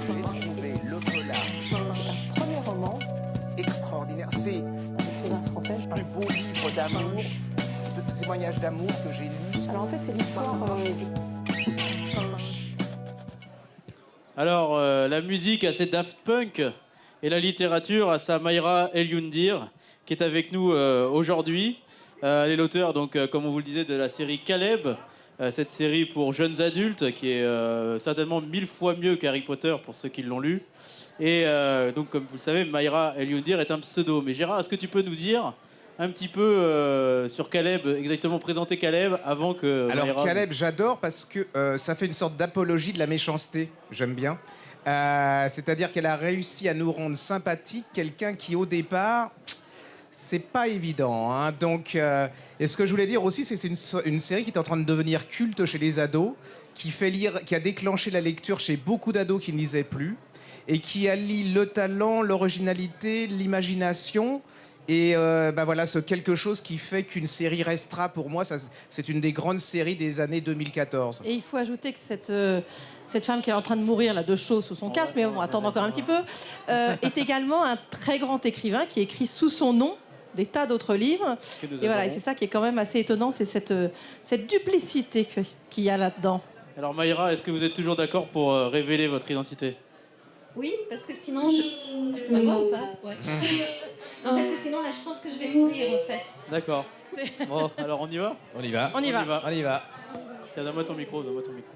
J'ai trouvé le polar Premier roman, extraordinaire. C'est écrivain français. le plus beau livre d'amour, de témoignages d'amour que j'ai lu. Alors en fait, c'est l'histoire. Alors, la musique a ses Daft Punk et la littérature a sa Mayra El Youndir, qui est avec nous aujourd'hui. Elle est l'auteur, donc, comme on vous le disait, de la série Caleb, cette série pour jeunes adultes, qui est certainement 1000 fois mieux qu'Harry Potter pour ceux qui l'ont lu. Et donc, comme vous le savez, Mayra El Youndir est un pseudo. Mais Gérard, est-ce que tu peux nous dire un petit peu sur Caleb, exactement présenter Caleb avant que Alors Mayra... Caleb, j'adore parce que ça fait une sorte d'apologie de la méchanceté. J'aime bien. C'est-à-dire qu'elle a réussi à nous rendre sympathique quelqu'un qui, au départ, c'est pas évident. Hein. Donc, et ce que je voulais dire aussi, c'est que c'est une série qui est en train de devenir culte chez les ados, qui a déclenché la lecture chez beaucoup d'ados qui ne lisaient plus, et qui allie le talent, l'originalité, l'imagination. Et voilà, ce quelque chose qui fait qu'une série restera pour moi, c'est une des grandes séries des années 2014. Et il faut ajouter que cette femme qui est en train de mourir, là, de chaud sous son casque, mais on va attendre encore un petit peu, est également un très grand écrivain qui écrit sous son nom des tas d'autres livres. Et voilà, et c'est ça qui est quand même assez étonnant, c'est cette duplicité qu'il y a là-dedans. Alors Mayra, est-ce que vous êtes toujours d'accord pour révéler votre identité ? Oui, parce que sinon c'est ma voix ou pas? Ouais. Non, parce que sinon là, je pense que je vais mourir en fait. D'accord. Bon, alors on y va ? On y va. On y va. On y va. Tiens, donne-moi ton micro, donne-moi ton micro.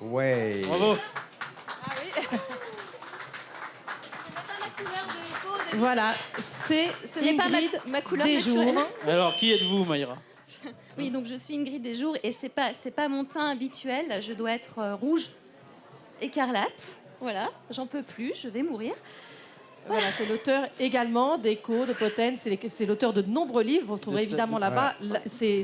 Ouais. Bravo. Voilà, c'est Ce n'est pas Ingrid ma couleur des naturelle. jours. Alors, qui êtes-vous, Mayra ? Oui, donc je suis Ingrid des jours et c'est pas mon teint habituel. Je dois être rouge, écarlate. Voilà, j'en peux plus, je vais mourir. Voilà, c'est l'auteur également d'Echo, de Potence, c'est l'auteur de nombreux livres. Vous trouverez évidemment là-bas. C'est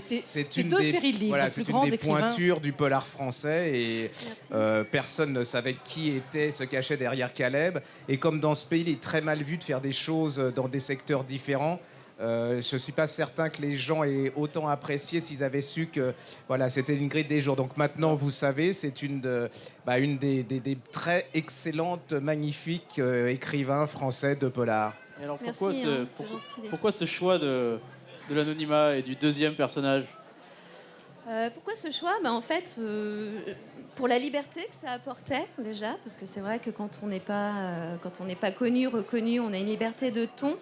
une deux des- séries de livres, voilà, les plus c'est grands une des écrivains. pointures du polar français et Merci. personne ne savait qui se cachait derrière Caleb. Et comme dans ce pays, il est très mal vu de faire des choses dans des secteurs différents. Je ne suis pas certain que les gens aient autant apprécié s'ils avaient su que voilà, c'était Ingrid des jours. Donc maintenant, vous savez, c'est une des très excellentes, magnifiques écrivains français de polar. Et alors, Merci, pourquoi, c'est gentil d'être pourquoi ce choix de l'anonymat et du deuxième personnage ? Pourquoi ce choix? En fait, pour la liberté que ça apportait déjà, parce que c'est vrai que quand on n'est pas connu, reconnu, on a une liberté de ton.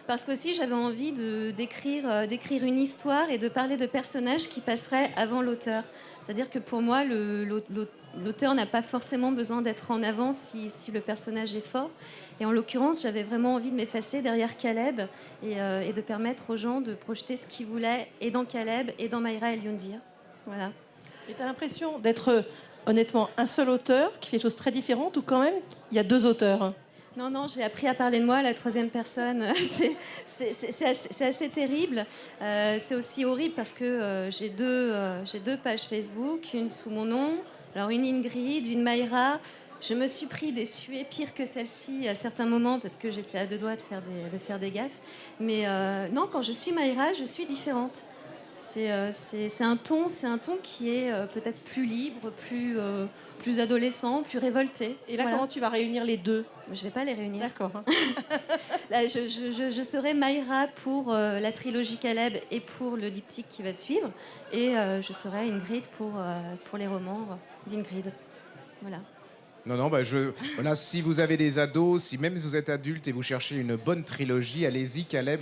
Parce qu'aussi j'avais envie d'écrire une histoire et de parler de personnages qui passeraient avant l'auteur. C'est-à-dire que pour moi, l'auteur n'a pas forcément besoin d'être en avant si le personnage est fort. Et en l'occurrence, j'avais vraiment envie de m'effacer derrière Caleb et de permettre aux gens de projeter ce qu'ils voulaient et dans Caleb et dans Mayra El Youndir. Voilà. Et tu as l'impression d'être honnêtement un seul auteur qui fait des choses très différentes ou quand même il y a deux auteurs? Non, j'ai appris à parler de moi à la troisième personne. C'est assez terrible. C'est aussi horrible parce que j'ai deux pages Facebook, une sous mon nom, alors une Ingrid, une Mayra. Je me suis pris des suées pires que celle-ci à certains moments parce que j'étais à deux doigts de faire des gaffes. Mais non, quand je suis Mayra, je suis différente. C'est un ton qui est peut-être plus libre, plus adolescent, plus révolté. Et là, Voilà. comment tu vas réunir les deux? Je vais pas les réunir. D'accord. Là, je serai Mayra pour la trilogie Caleb et pour le diptyque qui va suivre. Et je serai Ingrid pour les romans d'Ingrid. Voilà. Non, voilà, si vous avez des ados, si même vous êtes adulte et vous cherchez une bonne trilogie, allez-y, Caleb.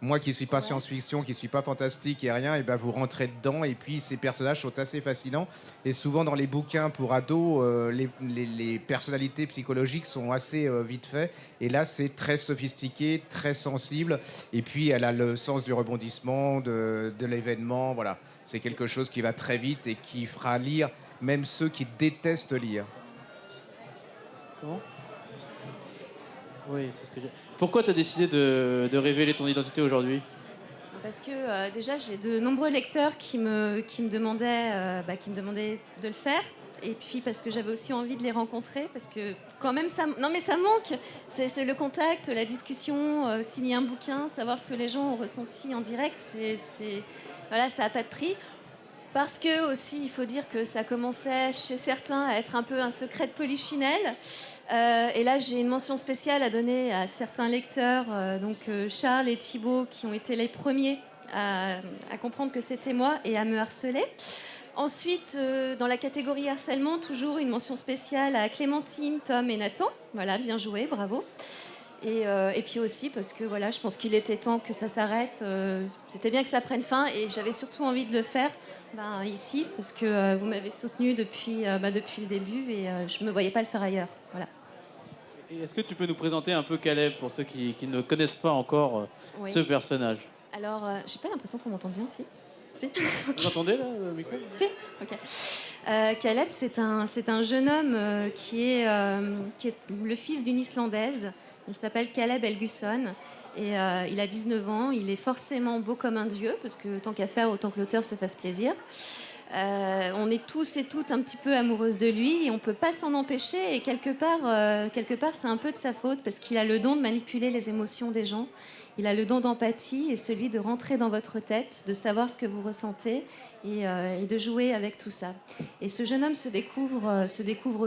Moi qui suis pas science-fiction, qui suis pas fantastique et rien, et ben vous rentrez dedans. Et puis ces personnages sont assez fascinants. Et souvent dans les bouquins pour ados, les personnalités psychologiques sont assez vite faites. Et là, c'est très sophistiqué, très sensible. Et puis elle a le sens du rebondissement, de l'événement. Voilà, c'est quelque chose qui va très vite et qui fera lire même ceux qui détestent lire. C'est bon ? Oui, c'est ce que j'ai. Pourquoi tu as décidé de révéler ton identité aujourd'hui ? Parce que déjà, j'ai de nombreux lecteurs qui me demandaient de le faire. et puis parce que j'avais aussi envie de les rencontrer, parce que quand même ça manque. C'est le contact, la discussion, signer un bouquin, savoir ce que les gens ont ressenti en direct, voilà, ça n'a pas de prix. Parce que aussi, il faut dire que ça commençait chez certains à être un peu un secret de polichinelle. Et là, j'ai une mention spéciale à donner à certains lecteurs, Charles et Thibaut, qui ont été les premiers à comprendre que c'était moi et à me harceler. Ensuite, dans la catégorie harcèlement, toujours une mention spéciale à Clémentine, Tom et Nathan. Voilà, bien joué, bravo. Et puis aussi parce que voilà, je pense qu'il était temps que ça s'arrête. C'était bien que ça prenne fin et j'avais surtout envie de le faire ici parce que vous m'avez soutenue depuis le début et je ne me voyais pas le faire ailleurs. Voilà. Et est-ce que tu peux nous présenter un peu Caleb pour ceux qui ne connaissent pas encore ce personnage? Alors, j'ai pas l'impression qu'on m'entend bien, si. Vous entendez là, le micro? Si, ok. Caleb, c'est un jeune homme qui est le fils d'une Islandaise. Il s'appelle Caleb Helgusson et il a 19 ans. Il est forcément beau comme un dieu, parce que tant qu'à faire, autant que l'auteur se fasse plaisir. On est tous et toutes un petit peu amoureuses de lui et on ne peut pas s'en empêcher. Et quelque part, c'est un peu de sa faute, parce qu'il a le don de manipuler les émotions des gens. Il a le don d'empathie et celui de rentrer dans votre tête, de savoir ce que vous ressentez et de jouer avec tout ça. Et ce jeune homme se découvre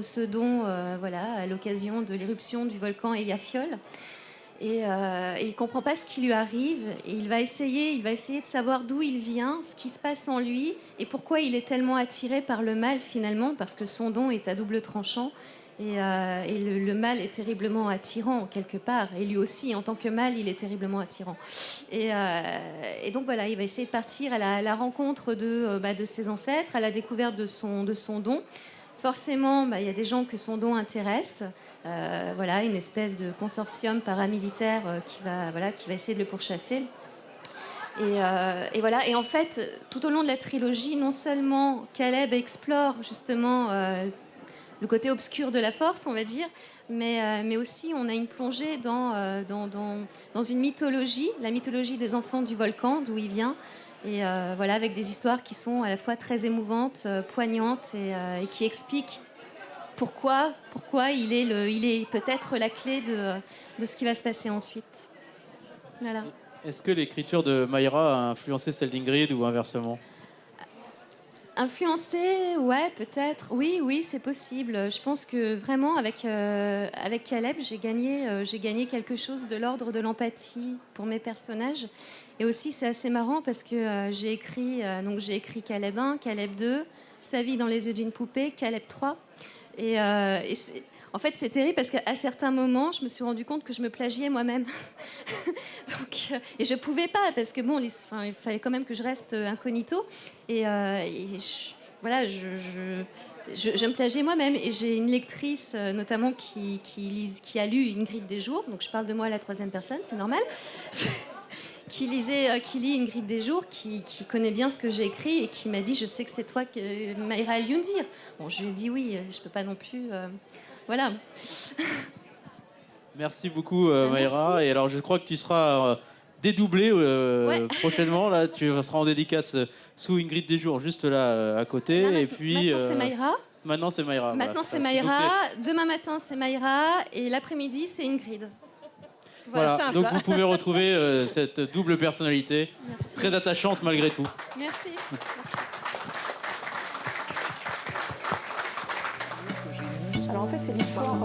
ce don à l'occasion de l'éruption du volcan Eyjafjall. Et il ne comprend pas ce qui lui arrive et il va essayer de savoir d'où il vient, ce qui se passe en lui et pourquoi il est tellement attiré par le mal finalement, parce que son don est à double tranchant. Et le mal est terriblement attirant quelque part. Et lui aussi, en tant que mal, il est terriblement attirant. Et donc voilà, il va essayer de partir à la rencontre de ses ancêtres, à la découverte de son don. Forcément, il y a des gens que son don intéresse. Une espèce de consortium paramilitaire qui va essayer de le pourchasser. Et voilà. Et en fait, tout au long de la trilogie, non seulement Caleb explore justement le côté obscur de la force, on va dire, mais aussi on a une plongée dans une mythologie, la mythologie des enfants du volcan, d'où il vient, et avec des histoires qui sont à la fois très émouvantes, poignantes, et qui expliquent pourquoi il est peut-être la clé de ce qui va se passer ensuite. Voilà. Est-ce que l'écriture de Mayra a influencé celle d'Ingrid ou inversement? Influencer, ouais, peut-être. Oui, c'est possible. Je pense que vraiment, avec Caleb, j'ai gagné quelque chose de l'ordre de l'empathie pour mes personnages. Et aussi, c'est assez marrant parce que j'ai écrit Caleb 1, Caleb 2, Sa vie dans les yeux d'une poupée, Caleb 3. En fait, c'est terrible parce qu'à certains moments, je me suis rendu compte que je me plagiais moi-même. Et je pouvais pas parce que il fallait quand même que je reste incognito. Je me plagiais moi-même. Et j'ai une lectrice, notamment, qui a lu Ingrid des jours. Donc je parle de moi à la troisième personne, c'est normal. qui lit Ingrid des jours, qui connaît bien ce que j'ai écrit et qui m'a dit: je sais que c'est toi, Mayra El-Youndir. Bon, je lui ai dit oui, je peux pas non plus. Voilà. Merci beaucoup, Mayra. Merci. Et alors, je crois que tu seras dédoublée prochainement. Là, tu seras en dédicace sous Ingrid Desjours, juste là à côté. Là, et puis, maintenant, c'est Mayra. Maintenant, c'est Mayra. Maintenant, c'est Mayra. Demain matin, c'est Mayra. Et l'après-midi, c'est Ingrid. Voilà. Donc, vous pouvez retrouver cette double personnalité. Merci. Très attachante malgré tout. Merci. Alors en fait, c'est l'histoire